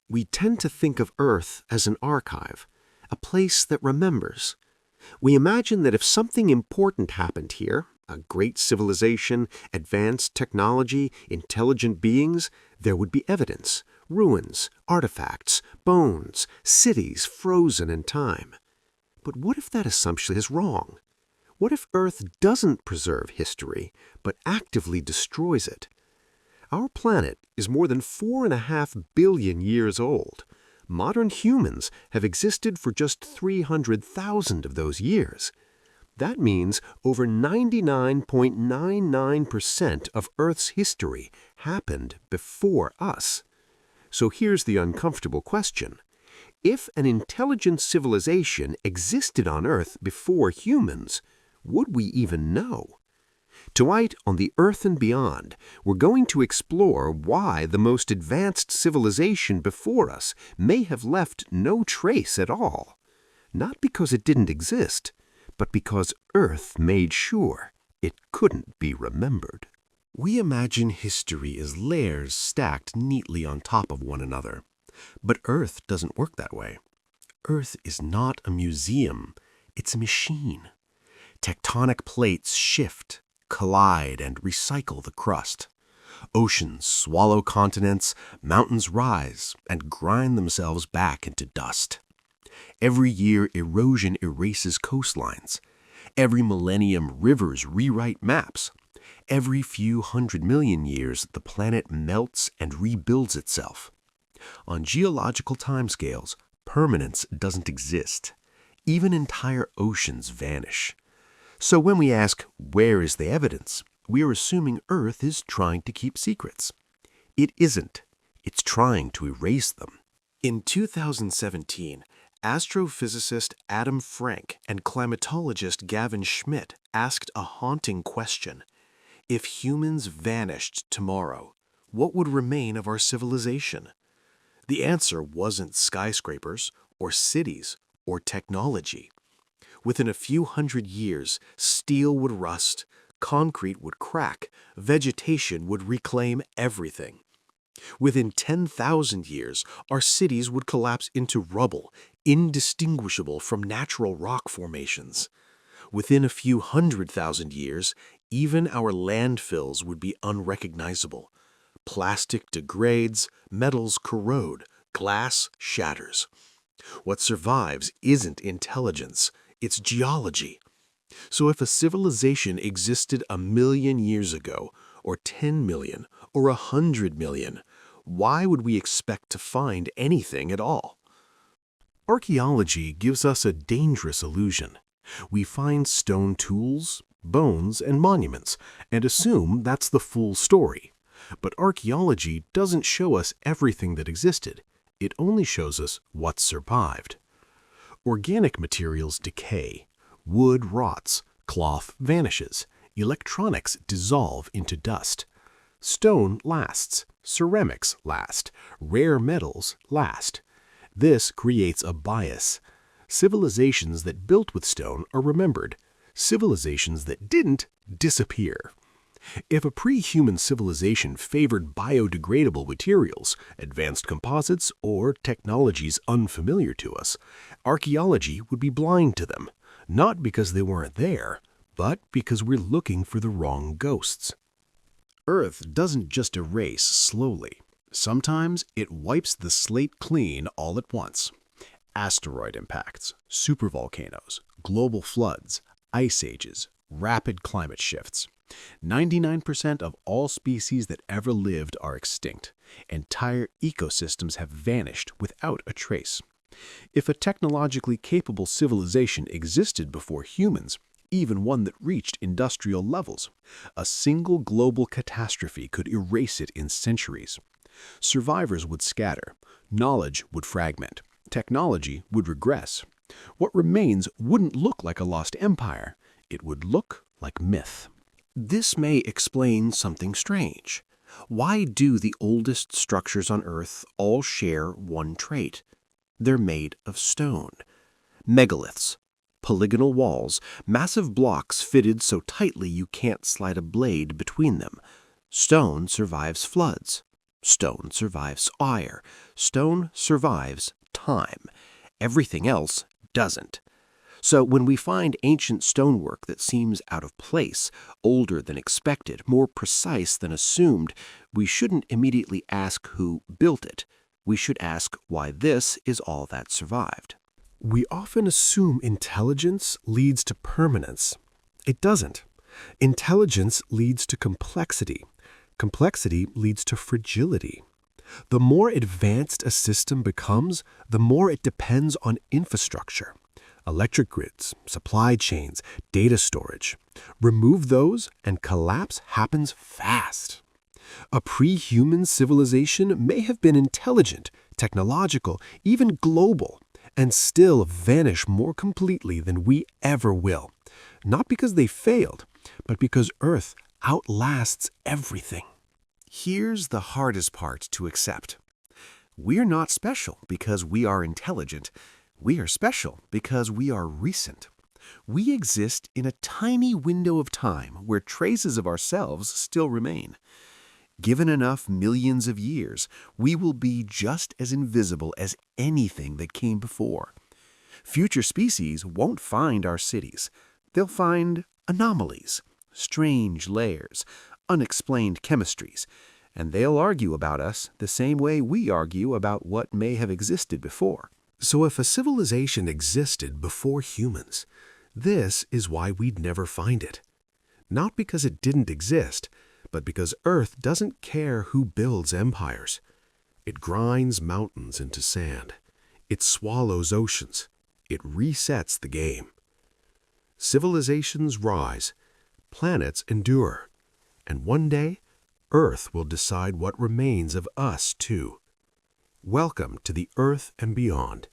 We tend to think of Earth as an archive, a place that remembers. We imagine that if something important happened here, a great civilization, advanced technology, intelligent beings, there would be evidence, ruins, artifacts, bones, cities frozen in time. But what if that assumption is wrong? What if Earth doesn't preserve history, but actively destroys it? Our planet is more than 4.5 billion years old. Modern humans have existed for just 300,000 of those years. That means over 99.99% of Earth's history happened before us. So here's the uncomfortable question. If an intelligent civilization existed on Earth before humans, would we even know? Tonight on The Earth and Beyond, we're going to explore why the most advanced civilization before us may have left no trace at all. Not because it didn't exist, but because Earth made sure it couldn't be remembered. We imagine history as layers stacked neatly on top of one another. But Earth doesn't work that way. Earth is not a museum, it's a machine. Tectonic plates shift, collide, and recycle the crust. Oceans swallow continents, mountains rise, and grind themselves back into dust. Every year, erosion erases coastlines. Every millennium, rivers rewrite maps. Every few 100 million years, the planet melts and rebuilds itself. On geological timescales, permanence doesn't exist. Even entire oceans vanish. So when we ask, where is the evidence, we are assuming Earth is trying to keep secrets. It isn't. It's trying to erase them. In 2017, astrophysicist Adam Frank and climatologist Gavin Schmidt asked a haunting question. If humans vanished tomorrow, what would remain of our civilization? The answer wasn't skyscrapers, or cities, or technology. Within a few hundred years, steel would rust, concrete would crack, vegetation would reclaim everything. Within 10,000 years, our cities would collapse into rubble, indistinguishable from natural rock formations. Within a few 100,000 years, even our landfills would be unrecognizable. Plastic degrades, metals corrode, glass shatters. What survives isn't intelligence, it's geology. So if a civilization existed 1 million years ago, or 10 million, or 100 million, why would we expect to find anything at all? Archaeology gives us a dangerous illusion. We find stone tools, bones, and monuments, and assume that's the full story. But archaeology doesn't show us everything that existed. It only shows us what survived. Organic materials decay. Wood rots. Cloth vanishes. Electronics dissolve into dust. Stone lasts. Ceramics last. Rare metals last. This creates a bias. Civilizations that built with stone are remembered. Civilizations that didn't disappear. If a pre-human civilization favored biodegradable materials, advanced composites, or technologies unfamiliar to us, archaeology would be blind to them, not because they weren't there, but because we're looking for the wrong ghosts. Earth doesn't just erase slowly. Sometimes it wipes the slate clean all at once. Asteroid impacts, supervolcanoes, global floods, ice ages, rapid climate shifts. 99% of all species that ever lived are extinct. Entire ecosystems have vanished without a trace. If a technologically capable civilization existed before humans, even one that reached industrial levels, a single global catastrophe could erase it in centuries. Survivors would scatter, knowledge would fragment, technology would regress. What remains wouldn't look like a lost empire, it would look like myth. This may explain something strange. Why do the oldest structures on Earth all share one trait? They're made of stone. Megaliths, polygonal walls, massive blocks fitted so tightly you can't slide a blade between them. Stone survives floods. Stone survives fire. Stone survives time. Everything else doesn't. So when we find ancient stonework that seems out of place, older than expected, more precise than assumed, we shouldn't immediately ask who built it. We should ask why this is all that survived. We often assume intelligence leads to permanence. It doesn't. Intelligence leads to complexity. Complexity leads to fragility. The more advanced a system becomes, the more it depends on infrastructure. Electric grids, supply chains, data storage. Remove those and collapse happens fast. A pre-human civilization may have been intelligent, technological, even global, and still vanish more completely than we ever will. Not because they failed, but because Earth outlasts everything. Here's the hardest part to accept. We're not special because we are intelligent. We are special because we are recent. We exist in a tiny window of time where traces of ourselves still remain. Given enough millions of years, we will be just as invisible as anything that came before. Future species won't find our cities. They'll find anomalies, strange layers, unexplained chemistries, and they'll argue about us the same way we argue about what may have existed before. So if a civilization existed before humans, this is why we'd never find it. Not because it didn't exist, but because Earth doesn't care who builds empires. It grinds mountains into sand. It swallows oceans. It resets the game. Civilizations rise. Planets endure. And one day, Earth will decide what remains of us, too. Welcome to the Earth and beyond.